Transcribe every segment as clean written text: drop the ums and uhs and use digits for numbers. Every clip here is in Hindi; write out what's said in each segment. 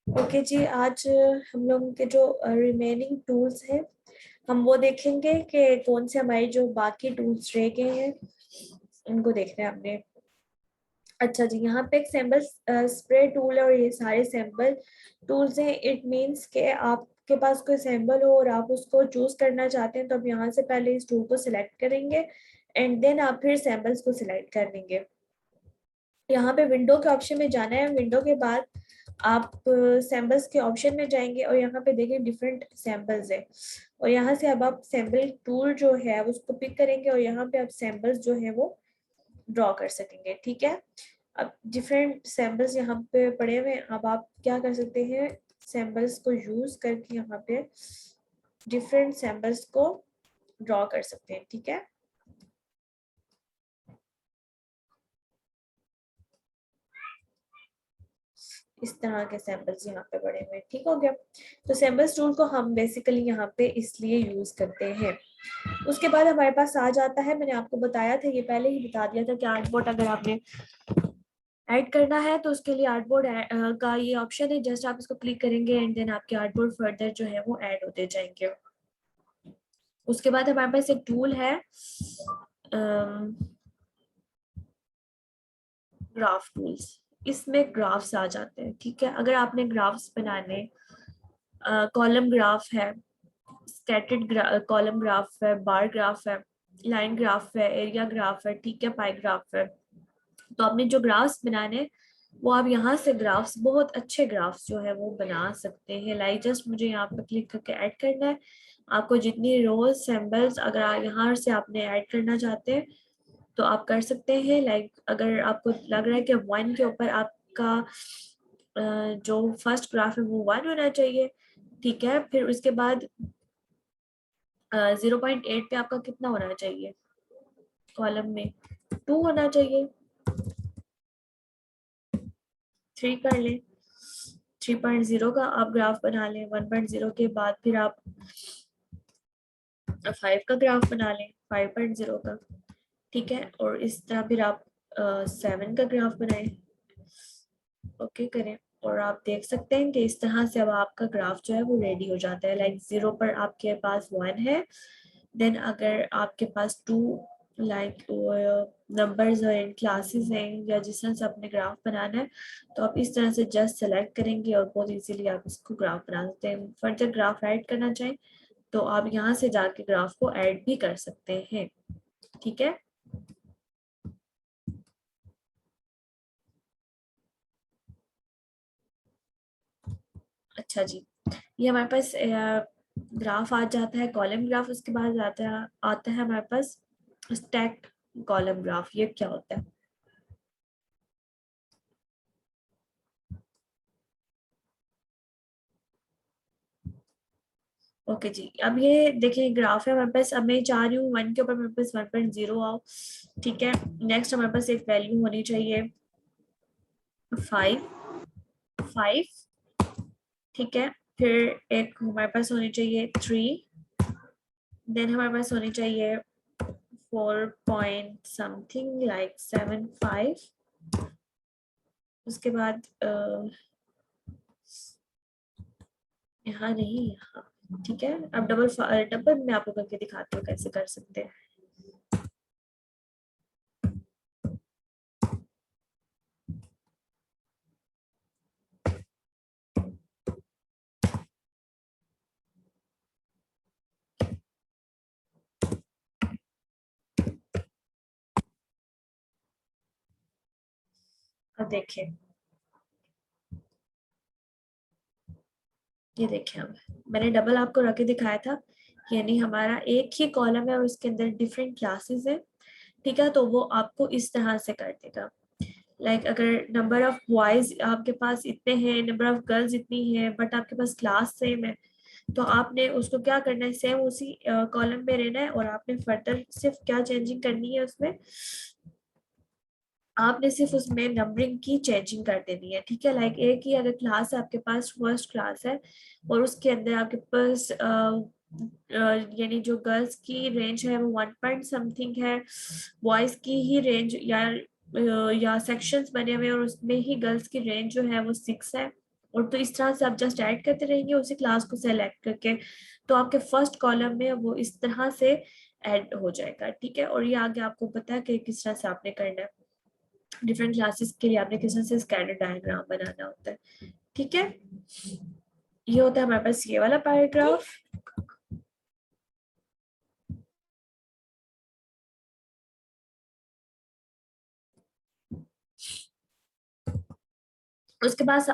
ओके जी, आज हम लोगों के जो रिमेनिंग टूल्स हैं हम वो देखेंगे कि कौन से हमारे जो बाकी टूल्स रह गए हैं उनको देखना है हमने। अच्छा जी, यहाँ पे एक सैम्पल स्प्रे टूल है और ये सारे सैम्पल टूल्स हैं। इट मीन्स के आपके पास कोई सैम्पल हो और आप उसको चूज करना चाहते हैं तो आप यहाँ से पहले इस टूल को सिलेक्ट करेंगे एंड देन आप फिर सैम्पल्स को सिलेक्ट कर लेंगे। यहाँ पे विंडो के ऑप्शन में जाना है। विंडो के बाद आप सैम्पल्स के ऑप्शन में जाएंगे और यहाँ पे देखिए डिफरेंट सैम्पल्स है और यहाँ से अब आप सैम्पल टूल जो है उसको पिक करेंगे और यहाँ पे आप सैम्पल्स जो है वो ड्रॉ कर सकेंगे। ठीक है, अब डिफरेंट सैम्पल्स यहाँ पे पड़े हुए हैं। अब आप क्या कर सकते हैं, सैम्पल्स को यूज करके यहाँ पे डिफरेंट सैम्पल्स को ड्रॉ कर सकते हैं। ठीक है, इस तरह के सैंपल्स यहाँ पे पड़े हुए हैं। ठीक हो गया, तो सैंपल्स टूल को हम बेसिकली यहाँ पे इसलिए यूज करते हैं। उसके बाद हमारे पास आ जाता है, मैंने आपको बताया था, ये पहले ही बता दिया था कि आर्टबोर्ड अगर आपने ऐड करना है तो उसके लिए आर्टबोर्ड का ये ऑप्शन है। जस्ट आप इसको क्लिक करेंगे एंड देन आपके आर्टबोर्ड फर्दर जो है वो ऐड होते जाएंगे। उसके बाद हमारे पास एक टूल है ग्राफ टूल्स। इसमें ग्राफ्स आ जाते हैं। ठीक है, अगर आपने ग्राफ्स बनाने, कॉलम ग्राफ है, स्कैटर्ड कॉलम ग्राफ है, बार ग्राफ है, लाइन ग्राफ है, एरिया ग्राफ है, ठीक है, पाई ग्राफ है, तो आपने जो ग्राफ्स बनाने वो आप यहाँ से ग्राफ्स, बहुत अच्छे ग्राफ्स जो है वो बना सकते हैं। लाइक जस्ट मुझे यहाँ पे क्लिक करके ऐड करना है। आपको जितनी रोज सैम्पल्स अगर यहाँ से आपने ऐड करना चाहते हैं तो आप कर सकते हैं। लाइक अगर आपको लग रहा है कि 1 के ऊपर आपका जो फर्स्ट ग्राफ है वो 1 होना चाहिए, ठीक है, फिर उसके बाद 0.8 पे आपका कितना होना चाहिए, कॉलम में 2 होना चाहिए, 3 कर लें, 3.0 का आप ग्राफ बना लें, 1.0 के बाद फिर आप 5 का ग्राफ बना लें, 5.0 का, ठीक है, और इस तरह फिर आप 7 का ग्राफ बनाएं, ओके करें, और आप देख सकते हैं कि इस तरह से अब आपका ग्राफ जो है वो रेडी हो जाता है। लाइक 0 पर आपके पास 1 है, देन अगर आपके पास 2 लाइक नंबर्स और क्लासेस हैं या जिस तरह से अपने ग्राफ बनाना है तो आप इस तरह से जस्ट सेलेक्ट करेंगे और बहुत इजीली आप इसको ग्राफ बना सकते हैं। फर्दर ग्राफ ऐड करना चाहें तो आप यहाँ से जाके ग्राफ को ऐड भी कर सकते हैं। ठीक है, अच्छा जी, ये हमारे पास ग्राफ आ जाता है, कॉलम ग्राफ। उसके बाद आता है हमारे पास स्टैक्ड कॉलम ग्राफ। ये क्या होता है? ओके जी, अब ये देखिए ग्राफ है हमारे पास। अब मैं चाह रही हूँ 1 के ऊपर मेरे पास 1.0 आओ, ठीक है। नेक्स्ट हमारे पास एक वैल्यू होनी चाहिए 5, 5, ठीक है, फिर एक हमारे पास होनी चाहिए 3, देन हमारे पास होनी चाहिए 4 पॉइंट समथिंग लाइक 7, 5। उसके बाद यहाँ नहीं, यहाँ, ठीक है। अब डबल डबल मैं आपको करके दिखाती हूँ कैसे कर सकते हैं। अब देखिए, ये देखिए, अब मैंने डबल आपको रख के दिखाया था, यानी हमारा एक ही कॉलम है और उसके अंदर डिफरेंट क्लासेस है, ठीक है, तो वो आपको इस तरह से कर देगा। लाइक अगर नंबर ऑफ बॉयज आपके पास इतने हैं, नंबर ऑफ गर्ल्स इतनी है, बट आपके पास क्लास सेम है, तो आपने उसको क्या करना है, सेम उसी कॉलम में रहना है और आपने फर्दर सिर्फ क्या चेंजिंग करनी है उसमें, आपने सिर्फ उसमें नंबरिंग की चेंजिंग कर देनी है। ठीक है, लाइक एक ही अगर क्लास है आपके पास, फर्स्ट क्लास है और उसके अंदर आपके पास यानी जो गर्ल्स की रेंज है वो 1 पॉइंट समथिंग है, बॉयज की ही रेंज या सेक्शंस बने हुए और उसमें ही गर्ल्स की रेंज जो है वो 6 है, और तो इस तरह से आप जस्ट ऐड करते रहेंगे उसी क्लास को सेलेक्ट करके, तो आपके फर्स्ट कॉलम में वो इस तरह से ऐड हो जाएगा। ठीक है, और ये आगे आपको पता है कि किस तरह से आपने करना है, डिफरेंट क्लासेस के लिए आपने किस तरह से स्कैटर डायग्राम बनाना होता है। ठीक है, ये होता है हमारे पास ये वाला पैराग्राफ। उसके बाद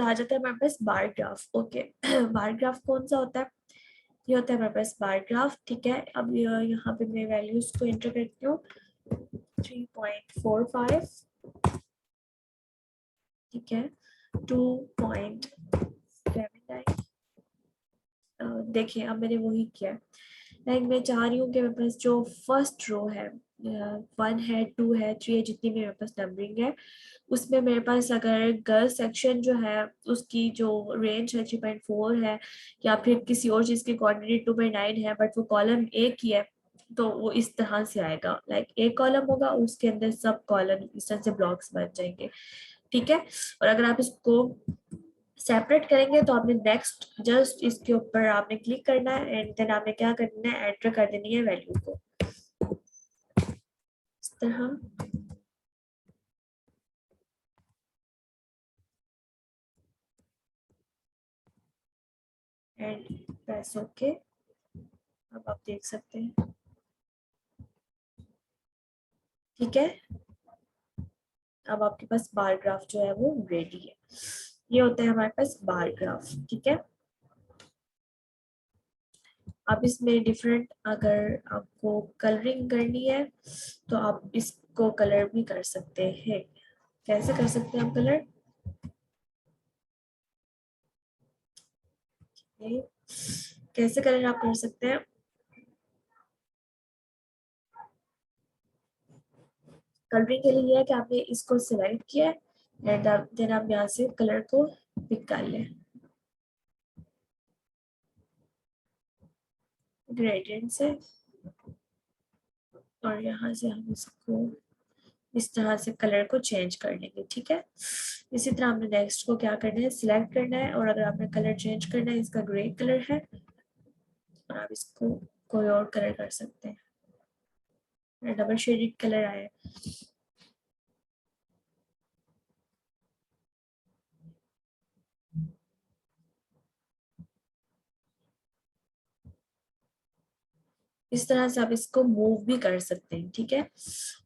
आ जाता है हमारे पास bar graph. Okay bar graph कौन सा होता है, ये होता है हमारे पास बार ग्राफ। ठीक है, अब यहाँ पे मैं वैल्यूज को एंटर करती हूँ 3.45, ठीक है 2.79। देखिए अब मैंने वही किया, लाइक मैं चाह रही हूँ कि मेरे पास जो फर्स्ट रो है 1 है 2 है 3 है, जितनी भी मेरे पास नंबरिंग है उसमें मेरे पास अगर गर्ल्स सेक्शन जो है उसकी जो रेंज है 3.4 है, या फिर किसी और चीज की क्वांटिटी 2.9 है बट वो कॉलम एक ही है, तो वो इस तरह से आएगा, लाइक एक कॉलम होगा उसके अंदर सब कॉलम इस तरह से ब्लॉक्स बन जाएंगे। ठीक है, और अगर आप इसको सेपरेट करेंगे तो आपने नेक्स्ट जस्ट इसके ऊपर आपने क्लिक करना है एंड देन आपने क्या करना है, एंटर कर देनी है वैल्यू को इस तरह। एंड प्रेस ओके, अब आप देख सकते हैं। ठीक है, अब आपके पास बार ग्राफ जो है वो रेडी है। ये होता है हमारे पास बार ग्राफ। ठीक है, अब इसमें डिफरेंट अगर आपको कलरिंग करनी है तो आप इसको कलर भी कर सकते हैं। कैसे कर सकते हैं हम कलर, कैसे कलर आप कर सकते हैं, कलरिंग के लिए है कि आपने इसको सिलेक्ट किया एंड देन आप यहाँ से कलर को पिक कर लें ग्रेडियंट से, और यहाँ से हम इसको इस तरह से कलर को चेंज कर लेंगे। ठीक है, इसी तरह हमने नेक्स्ट को क्या करना है, सिलेक्ट करना है, और अगर आपने कलर चेंज करना है, इसका ग्रे कलर है और आप इसको कोई और कलर कर सकते हैं, डबल शेडेड कलर आया है। इस तरह से आप इसको मूव भी कर सकते हैं। ठीक है,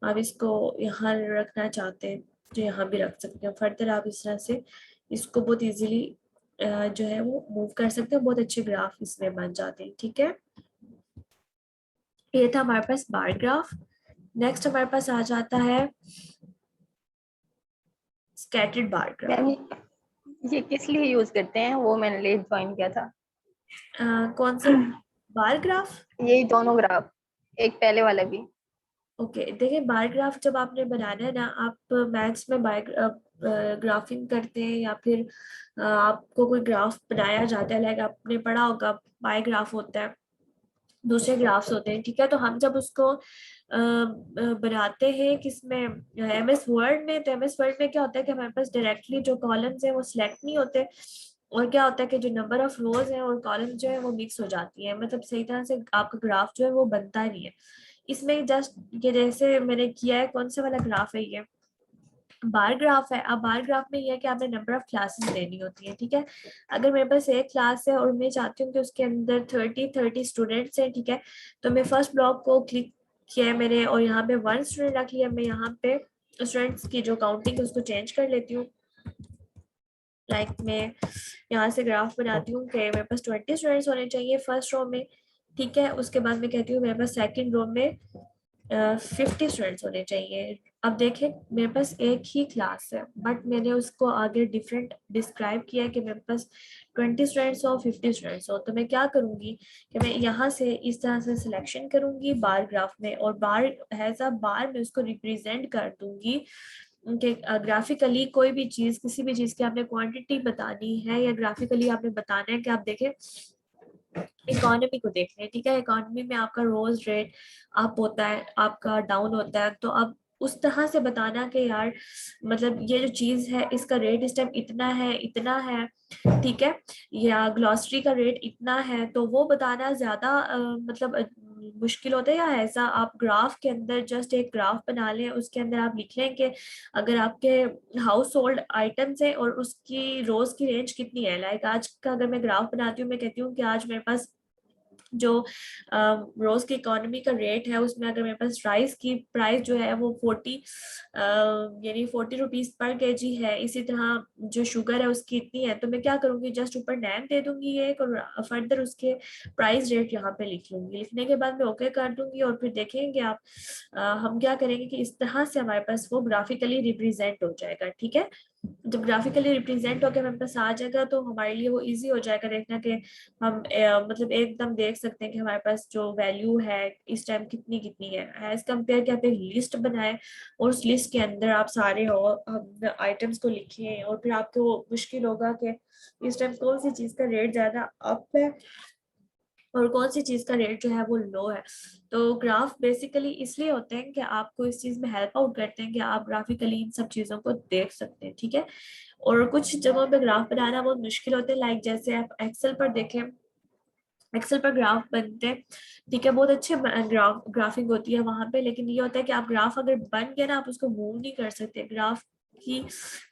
आप इसको यहाँ रखना चाहते हैं तो यहाँ भी रख सकते हैं, फर्दर आप इस तरह से इसको बहुत इजीली जो है वो मूव कर सकते हैं, बहुत अच्छे ग्राफ इसमें बन जाते हैं। ठीक है, ये था हमारे पास बार ग्राफ। नेक्स्ट हमारे पास आ जाता है स्कैटर्ड बार ग्राफ। मैम ये किस लिए यूज करते हैं, वो मैंने लेट ज्वाइन किया था। कौन से बार ग्राफ, यही दोनों ग्राफ, एक पहले वाला भी। ओके देखिए बार ग्राफ जब आपने बनाना है ना, आप मैथ्स में बार ग्राफिंग करते हैं या फिर आपको कोई ग्राफ बनाया जाता है, लाइक आपने पढ़ा होगा बाय ग्राफ होता है, दूसरे ग्राफ्स होते हैं। ठीक है, तो हम जब उसको बनाते हैं किसमें, एमएस वर्ड में, तो एमएस वर्ड में क्या होता है कि हमारे पास डायरेक्टली जो कॉलम्स हैं वो सिलेक्ट नहीं होते, और क्या होता है कि जो नंबर ऑफ रोज है और कॉलम जो है वो मिक्स हो जाती है, मतलब सही तरह से आपका ग्राफ जो है वो बनता नहीं है। इसमें जस्ट ये जैसे मैंने किया है, कौन सा वाला ग्राफ है ये, बार ग्राफ है। अब बार ग्राफ में ये है कि आपने नंबर ऑफ क्लासेस लेनी होती है। ठीक है, अगर मेरे पास एक क्लास है और मैं चाहती हूँ कि उसके अंदर 30 स्टूडेंट्स हैं, ठीक है, तो मैं फर्स्ट ब्लॉक को क्लिक किया है मैंने और यहाँ पे 1 स्टूडेंट रख लिया। मैं यहाँ पे स्टूडेंट्स की जो काउंटिंग है उसको चेंज कर लेती हूँ, लाइक मैं यहाँ से ग्राफ बनाती हूँ कि मेरे पास 20 स्टूडेंट्स होने चाहिए फर्स्ट रो में। ठीक है, उसके बाद मैं कहती हूँ मेरे पास सेकंड रो में 50 स्टूडेंट्स होने चाहिए। अब देखें मेरे पास एक ही क्लास है बट मैंने उसको आगे डिफरेंट डिस्क्राइब किया है कि मेरे पास 20 स्टूडेंट्स हो 50 स्टूडेंट्स हो, तो मैं क्या करूंगी कि मैं यहाँ से इस तरह से सिलेक्शन करूंगी बार ग्राफ में, और बार एज अ बार में उसको रिप्रेजेंट कर दूंगी कि ग्राफिकली कोई भी चीज, किसी भी चीज की आपने क्वांटिटी बतानी है या ग्राफिकली आपने बताना है कि आप देखें इकोनॉमी को देख रहे हैं। ठीक है, इकोनॉमी में आपका रोज रेट अप होता है, आपका डाउन होता है, तो अब उस तरह से बताना कि यार मतलब ये जो चीज है इसका रेट इस टाइम इतना है, ठीक है, या ग्लॉसरी का रेट इतना है, तो वो बताना ज्यादा मतलब मुश्किल होता है। या ऐसा आप ग्राफ के अंदर जस्ट एक ग्राफ बना लें, उसके अंदर आप लिख लें कि अगर आपके हाउस होल्ड आइटम्स है और उसकी रोज की रेंज कितनी है। लाइक आज का अगर मैं ग्राफ बनाती हूँ, मैं कहती हूँ कि आज मेरे पास जो रोज की इकोनॉमी का रेट है उसमें अगर मेरे पास राइस की प्राइस जो है वो 40 यानी 40 रुपीज पर केजी है, इसी तरह जो शुगर है उसकी इतनी है, तो मैं क्या करूंगी, जस्ट ऊपर नेम दे दूंगी एक, और फर्दर उसके प्राइस रेट यहाँ पे लिख लूंगी। लिखने के बाद मैं ओके कर दूंगी और फिर देखेंगे आप हम क्या करेंगे कि इस तरह से हमारे पास वो ग्राफिकली रिप्रेजेंट हो जाएगा, ठीक है। जब ग्राफिकली रिप्रेजेंट होकर हमारे पास आ जाएगा तो हमारे लिए वो इजी हो जाएगा देखना कि हम मतलब एकदम देख सकते हैं कि हमारे पास जो वैल्यू है इस टाइम कितनी कितनी है एज कम्पेयर कि आप एक लिस्ट बनाए और उस लिस्ट के अंदर आप सारे हो आइटम्स को लिखें, और फिर आपको मुश्किल होगा कि इस टाइम कौन सी चीज का रेट ज्यादा अप है और कौन सी चीज का रेट जो है वो लो है। तो ग्राफ बेसिकली इसलिए होते हैं कि आपको इस चीज में हेल्प आउट करते हैं कि आप ग्राफिकली इन सब चीजों को देख सकते हैं, ठीक है। और कुछ जगहों पे ग्राफ बनाना बहुत मुश्किल होते हैं, लाइक जैसे आप एक्सेल पर देखें, एक्सेल पर ग्राफ बनते हैं, ठीक है, बहुत अच्छे ग्राफिंग होती है वहां पे, लेकिन ये होता है कि आप ग्राफ अगर बन गया ना आप उसको मूव नहीं कर सकते, ग्राफ की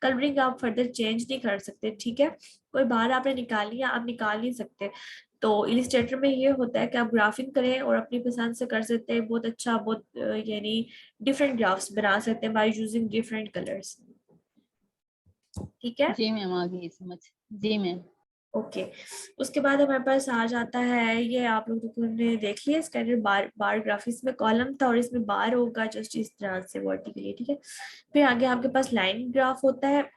कलरिंग आप फर्दर चेंज नहीं कर सकते, ठीक है। कोई बाहर आपने निकाली है, आप निकाल नहीं सकते। तो इलिस्ट्रेटर में ये होता है कि आप ग्राफिंग करें और अपनी पसंद से कर सकते हैं, बहुत अच्छा, बहुत यानी डिफरेंट ग्राफ्स बना सकते हैं बाय यूजिंग डिफरेंट कलर्स, ठीक है। जी मैम, आ गई समझ। जी मैम। ओके, उसके बाद हमारे पास आ जाता है, ये आप लोगों ने देख लिया स्टैंडर्ड बार बार ग्राफ, इसमें कॉलम था और इसमें बार होगा जस्ट इस तरह से वर्टिकली, ठीक है। फिर आगे आपके पास लाइन ग्राफ होता है।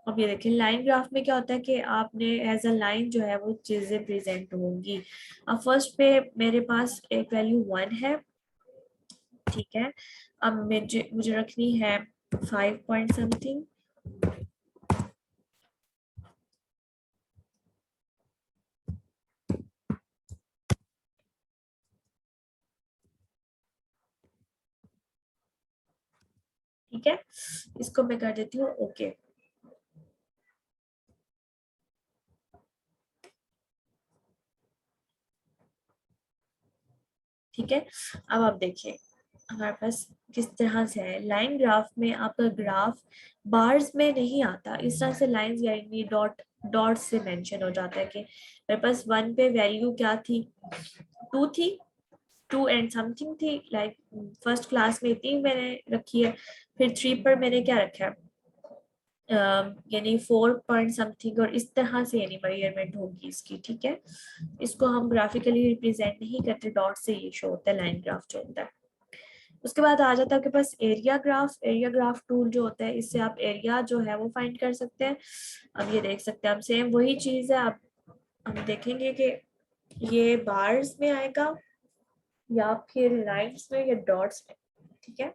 अब ये देखिए लाइन ग्राफ में क्या होता है कि आपने एज अ लाइन जो है वो चीजें प्रेजेंट होंगी। अब फर्स्ट पे मेरे पास एक वैल्यू 1 है, ठीक है। अब मुझे मुझे रखनी है 5 पॉइंट समथिंग, ठीक है। इसको मैं कर देती हूँ ओके, ठीक है। अब आप देखिए हमारे पास किस तरह से है। लाइन ग्राफ में आपका ग्राफ बार्स में नहीं आता, इस तरह से लाइंस यानी डॉट डॉट से मेंशन हो जाता है कि मेरे पास 1 पे वैल्यू क्या थी, 2 थी, 2 एंड समथिंग थी, लाइक फर्स्ट क्लास में इतनी मैंने रखी है। फिर 3 पर मैंने क्या रखा है यानी 4 पॉइंट समथिंग, और इस तरह से यानी मेजरमेंट होगी इसकी, ठीक है। इसको हम ग्राफिकली रिप्रेजेंट नहीं करते, डॉट से ये शो होता है लाइन ग्राफ जो होता है। उसके बाद आ जाता है आपके पास area graph. Area graph tool जो होता है इससे आप एरिया जो है वो फाइंड कर सकते हैं। अब ये देख सकते हैं, अब सेम वही चीज है, अब हम देखेंगे कि ये बार्स में आएगा या फिर लाइंस में या डॉट्स में, ठीक है।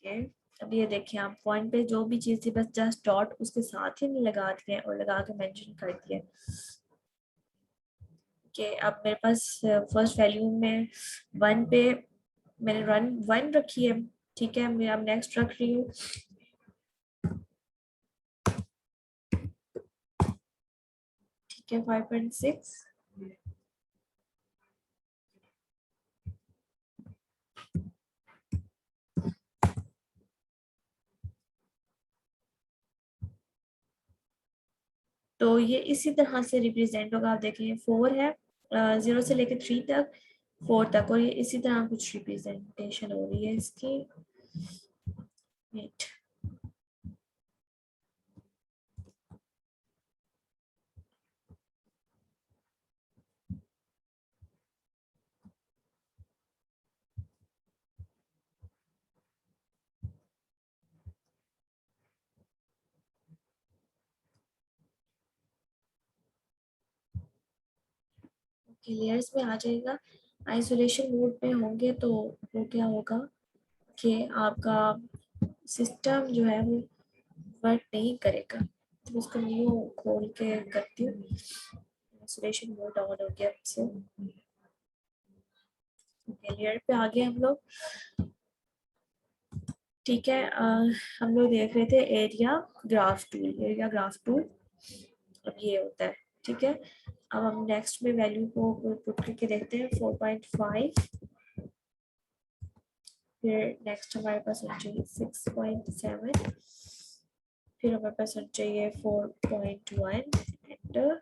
ओके, अब ये देखिए आप पॉइंट पे जो भी चीज थी बस जस्ट डॉट उसके साथ ही लगा दिए और लगा के मेंशन कर दिए कि अब मेरे पास फर्स्ट वैल्यू में 1 पे मैंने 1 रखी है, ठीक है। मैं अब नेक्स्ट रख रही हूँ, ठीक है, 5.6। तो ये इसी तरह से रिप्रेजेंट होगा, आप देखेंगे 4 है 0 से लेकर 3 तक, 4 तक, और ये इसी तरह कुछ रिप्रेजेंटेशन हो रही है इसकी। Wait, ओके, लेयर्स में आ जाएगा। आइसोलेशन मोड पे होंगे तो वो क्या होगा कि आपका सिस्टम जो है वो वर्क नहीं करेगा, तो उसको न्यू खोल के करती हूँ। इंस्टॉलेशन मोड ऑन हो गया से। लेयर पे आ गए हम लोग। ठीक है, हम लोग देख रहे थे area graph tool. Area graph tool अब ये होता है। ठीक है, अब हम नेक्स्ट में वैल्यू को पुट करके देखते हैं 4.5। फिर नेक्स्ट हमारे पास हो चाहिए 6.7। फिर हमारे पास हो चाहिए 4.1 एंटर।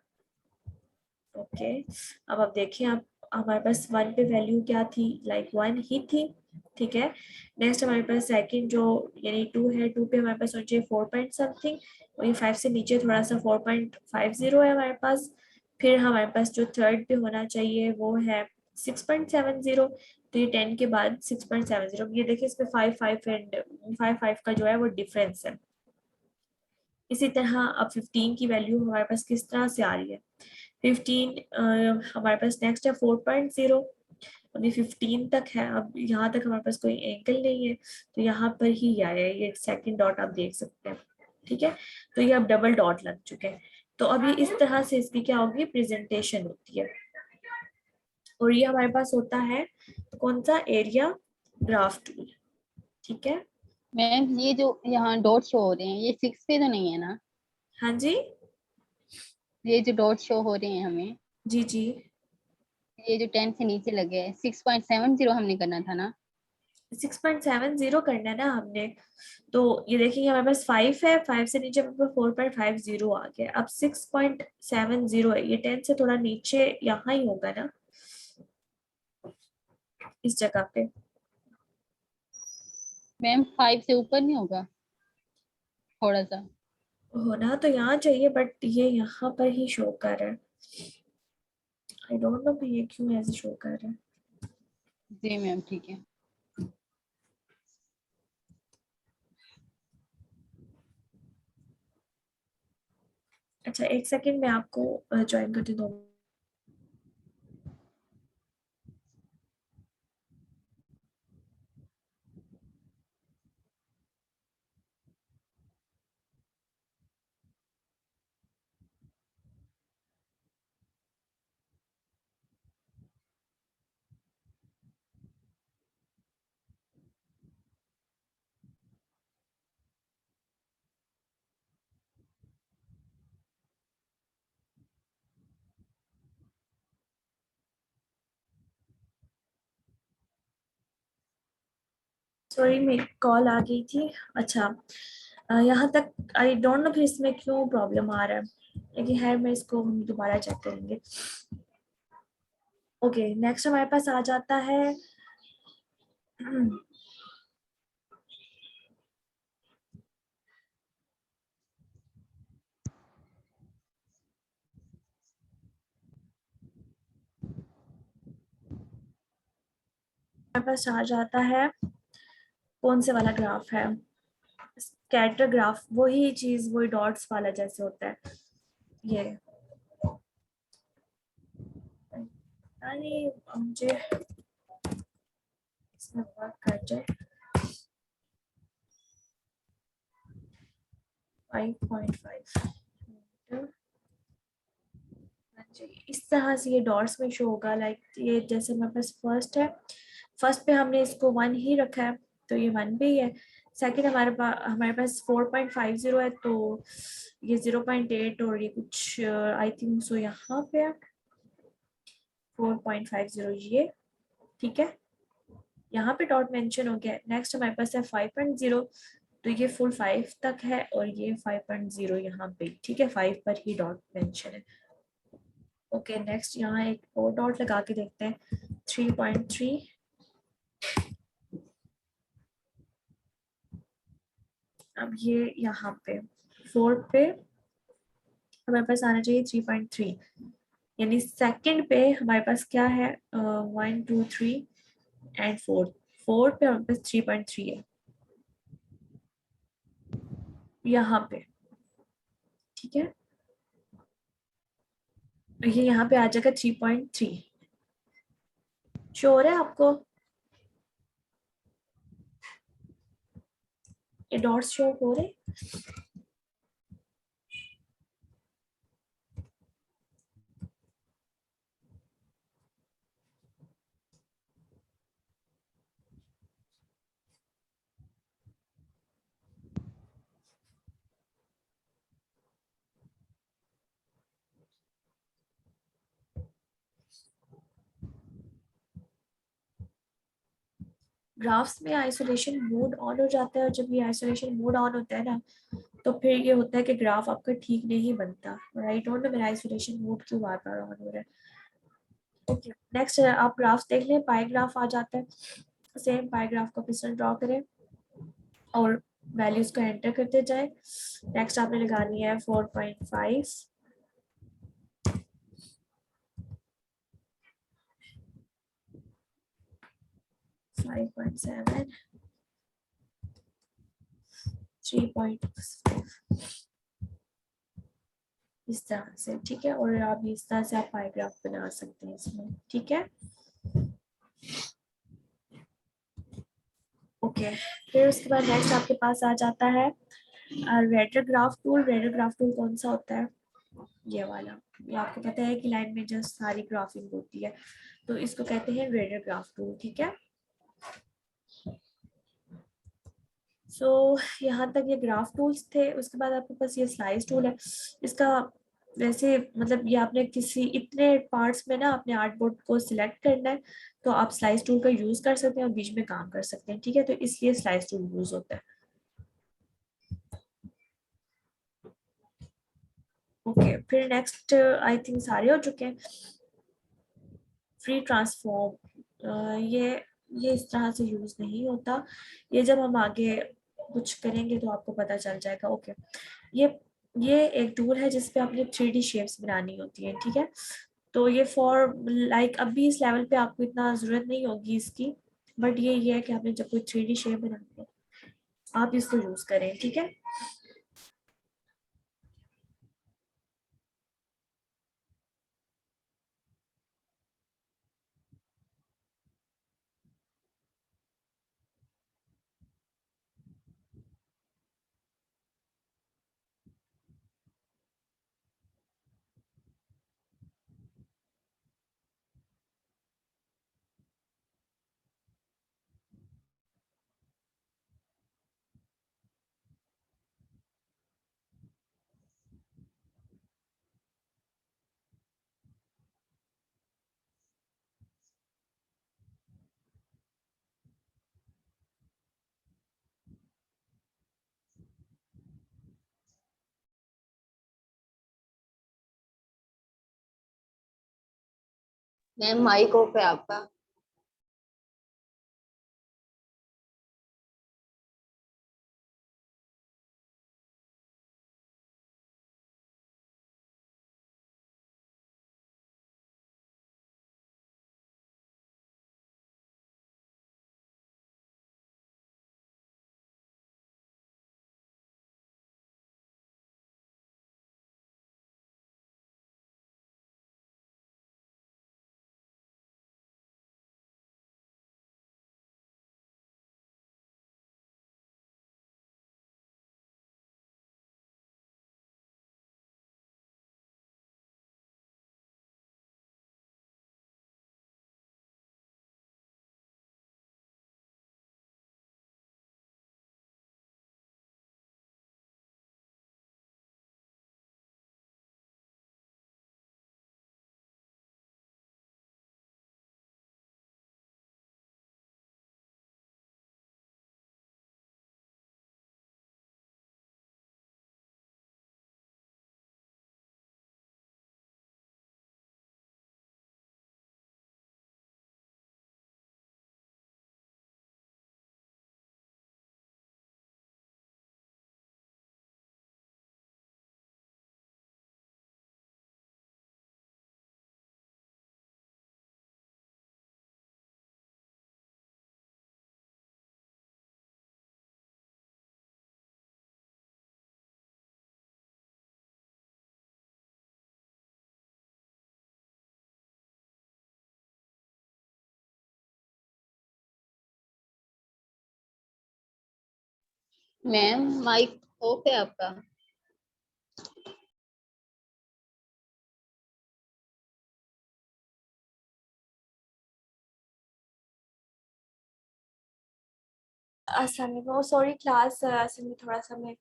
ओके, अब आप देखिए, आप हमारे पास 1 पे वैल्यू क्या थी, लाइक 1 ही थी। ठीक है, नेक्स्ट हमारे पास सेकंड जो यानी 2 है, 2 पे हमारे पास हो चाहिए 4 पॉइंट समथिंग, और ये 5 से नीचे थोड़ा सा 4.50 है हमारे पास। फिर हमारे पास जो थर्ड पे होना चाहिए वो है 6.70। तो ये 10 के बाद 6.70, ये देखिए इसमें 5 एंड 5 का जो है वो डिफरेंस है। इसी तरह अब 15 की वैल्यू हमारे पास किस तरह से आ रही है। 15 हमारे पास नेक्स्ट है 4.0, और ये 15 तक है। अब यहाँ तक हमारे पास कोई एंगल नहीं है, तो यहाँ पर ही आया है, ये सेकंड डॉट आप देख सकते हैं। ठीक है, तो ये अब डबल डॉट लग चुके हैं। तो अभी इस तरह से इसकी क्या होगी, प्रेजेंटेशन होती है। और ये हमारे पास होता है कौन सा, एरिया ग्राफ टूल। ठीक है, मैम ये जो यहाँ डॉट शो हो रहे हैं ये 6 पे तो नहीं है ना? हाँ जी, ये जो डॉट शो हो रहे हैं हमें, जी जी, ये जो 10 से नीचे लगे हैं 6.70 हमने करना था ना? 6.70 करना है ना हमने। तो ये देखिए हमारे पास 5 है, 5 से नीचे हमारे पास 4.50 आ गया। अब 6.70 है, ये 10 से थोड़ा नीचे यहाँ ही होगा ना, इस जगह पे। मैम 5 से ऊपर नहीं होगा थोड़ा सा? होना तो यहाँ चाहिए, बट ये यहाँ पर ही शो कर रहा है। आई डोंट नो भाई ये क्यों ऐसे शो कर रहा है। जी मैम ठीक है। अच्छा, एक सेकंड में आपको ज्वाइन करती हूँ। सॉरी, मेरी कॉल आ गई थी। अच्छा, यहाँ तक आई डोंट नो फिर इसमें क्यों प्रॉब्लम आ रहा है, लेकिन है मैं इसको हम दोबारा चेक करेंगे। ओके, नेक्स्ट हमारे पास आ जाता है हमारे पास आ जाता है कौन से वाला ग्राफ है, स्कैटर ग्राफ। वही चीज, वही डॉट्स वाला जैसे होता है ये। अरे मुझे इसमें वर्क कर जाए। 5.5 इस तरह से ये डॉट्स में शो होगा। लाइक ये जैसे हमारे पास फर्स्ट है, फर्स्ट पे हमने इसको 1 ही रखा है, तो ये 1 पे ही है। सेकंड हमारे पास 4.50 है, तो ये 0.8, और ये कुछ आई थिंक सो यहाँ पे है 4.50 ये। ठीक है, यहाँ पे डॉट मेंशन हो गया। नेक्स्ट हमारे पास है 5.0, तो ये फुल 5 तक है, और ये 5.0 यहाँ पे। ठीक है, 5 पर ही डॉट मेंशन है। ओके, नेक्स्ट यहाँ एक और डॉट लगा के देखते हैं 3.3। अब ये यहाँ पे 4 पे हमारे पास आना चाहिए 3.3, यानी सेकंड पे हमारे पास क्या है, 1 2 3 एंड 4। 4 पे हमारे पास 3.3 है यहाँ पे। ठीक है, तो ये यहाँ पे आ जाएगा 3.3। श्योर है आपको? ये डॉट्स शो हो रहे? ग्राफ्स में आइसोलेशन मोड ऑन हो जाता है, और जब ये आइसोलेशन मोड ऑन होता है ना, तो फिर ये होता है कि ग्राफ आपका ठीक नहीं बनता। आई डोंट नो मेरा आइसोलेशन मोड क्यों बार बार ऑन हो रहा है। ओके, नेक्स्ट आप ग्राफ देख लें, पाई ग्राफ आ जाता है। सेम पाई ग्राफ का पिक्सल ड्रॉ करें और वैल्यूज को एंटर करते जाए। नेक्स्ट आपने लगानी है 4.5, 5.7, 3.5, इस तरह से। ठीक है, और आप इस तरह से आप पाई ग्राफ बना सकते हैं इसमें। ठीक है, ओके। फिर उसके बाद नेक्स्ट आपके पास आ जाता है raider graph tool. Raider graph tool कौन सा होता है? ये वाला। ये आपको पता है कि लाइन में जो सारी ग्राफिंग होती है, तो इसको कहते हैं रेडर ग्राफ टूल। ठीक है, सो यहाँ तक ये ग्राफ टूल्स थे। उसके बाद आपके पास ये स्लाइस टूल है। इसका वैसे मतलब ये आपने किसी इतने पार्ट्स में ना अपने आर्टबोर्ड को सिलेक्ट करना है, तो आप स्लाइस टूल का यूज कर सकते हैं और बीच में काम कर सकते हैं। ठीक है, तो इसलिए स्लाइस टूल यूज होता है। ओके, फिर नेक्स्ट आई थिंक सारे हो चुके हैं। फ्री ट्रांसफॉर्म, ये इस तरह से यूज नहीं होता। ये जब हम आगे कुछ करेंगे तो आपको पता चल जाएगा। ओके, ये ये एक टूल है जिसपे आपने 3D शेप्स बनानी होती है। ठीक है, तो ये फॉर लाइक अभी इस लेवल पे आपको इतना जरूरत नहीं होगी इसकी, बट ये है कि आपने जब कोई 3D शेप बनानी है आप इसको यूज करें। ठीक है, मैम माइक ऑफ है आपका। मैम माइक ऑफ है आपका? अस्सलाम वालेकुम, सॉरी क्लास असल में थोड़ा सा मैं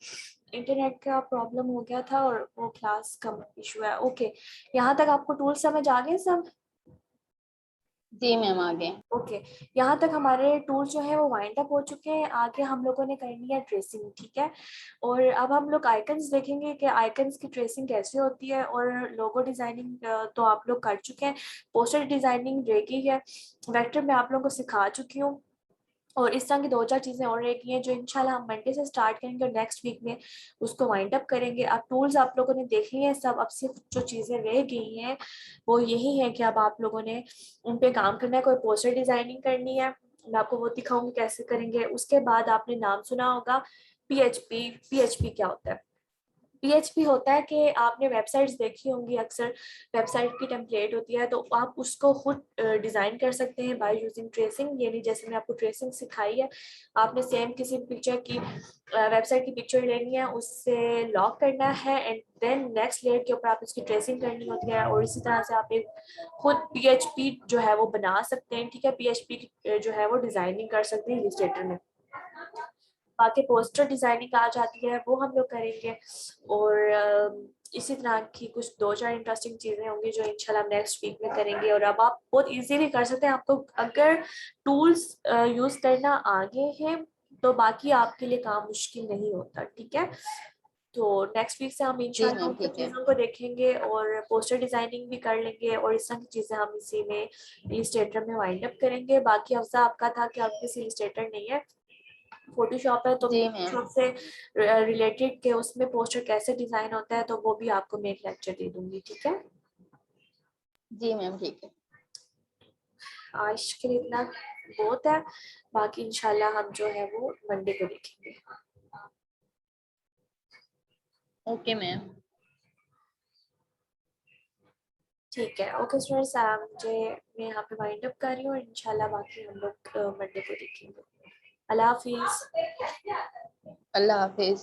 इंटरनेट का प्रॉब्लम हो गया था और वो क्लास का इशू है। ओके, यहाँ तक आपको टूल समझ आ गए सब? जी मैम आगे। ओके, यहाँ तक हमारे टूल जो है वो वाइंड अप हो चुके हैं। आगे हम लोगों ने करनी है ट्रेसिंग, ठीक है। और अब हम लोग आइकन्स देखेंगे कि आइकन्स की ट्रेसिंग कैसे होती है। और लोगो डिजाइनिंग तो आप लोग कर चुके हैं, पोस्टर डिजाइनिंग रह गई है, वेक्टर में आप लोगों को सिखा चुकी हूँ। और इस तरह की 2-4 चीज़ें और रह गई हैं जो इंशाल्लाह हम मंडे से स्टार्ट करेंगे और नेक्स्ट वीक में उसको वाइंड अप करेंगे। अब टूल्स आप लोगों ने देख लिए हैं सब, अब सिर्फ जो चीज़ें रह गई हैं वो यही है कि अब आप लोगों ने उन पे काम करना है। कोई पोस्टर डिजाइनिंग करनी है, मैं आपको वो दिखाऊंगी कैसे करेंगे। उसके बाद आपने नाम सुना होगा पीएचपी। पीएचपी क्या होता है? पीएचपी होता है कि आपने वेबसाइट्स देखी होंगी, अक्सर वेबसाइट की टेम्पलेट होती है तो आप उसको खुद डिज़ाइन कर सकते हैं बाय यूजिंग ट्रेसिंग। यानी जैसे मैं आपको ट्रेसिंग सिखाई है, आपने सेम किसी पिक्चर की वेबसाइट की पिक्चर लेनी है, उससे लॉक करना है एंड देन नेक्स्ट लेयर के ऊपर आप उसकी ट्रेसिंग करनी होती है। और इसी तरह से आप एक खुद पीएचपी जो है वो बना सकते हैं, ठीक है। पीएचपी जो है वो डिज़ाइनिंग कर सकते हैं इलस्ट्रेटर में। बाकी पोस्टर डिजाइनिंग आ जाती है वो हम लोग करेंगे। और इसी तरह की कुछ 2-4 इंटरेस्टिंग चीजें होंगी जो इंशाल्लाह नेक्स्ट वीक में करेंगे। और अब आप बहुत इजीली कर सकते हैं, आपको अगर टूल्स यूज करना आगे है तो बाकी आपके लिए काम मुश्किल नहीं होता, ठीक है। तो नेक्स्ट वीक से हम जी इंशाल्लाह मैम उन सब ठीक है। चीज़ों को देखेंगे और पोस्टर डिजाइनिंग भी कर लेंगे और इस तरह की चीज़ें हम इसी में इलस्ट्रेटर में वाइंड अप करेंगे। बाकी अफजा आपका था कि आप किसी इलस्ट्रेटर नहीं है, फोटोशॉप है, तो जी मैम। फोटोशॉप से रिलेटेड के उसमें पोस्टर कैसे डिजाइन होता है तो वो भी आपको मैं एक लेक्चर दे दूंगी, ठीक है। जी मैम ठीक है। आज के लिए इतना बहुत है, बाकी इंशाल्लाह हम जो है वो मंडे को देखेंगे। Okay ma'am. ठीक है, ओके स्टूडेंट्स, मुझे मैं यहाँ पे वाइंड अप कर रही हूँ। इंशाल्लाह बाकी हम लोग मंडे को देखेंगे। अल्लाह हाफिज। अल्लाह हाफिज।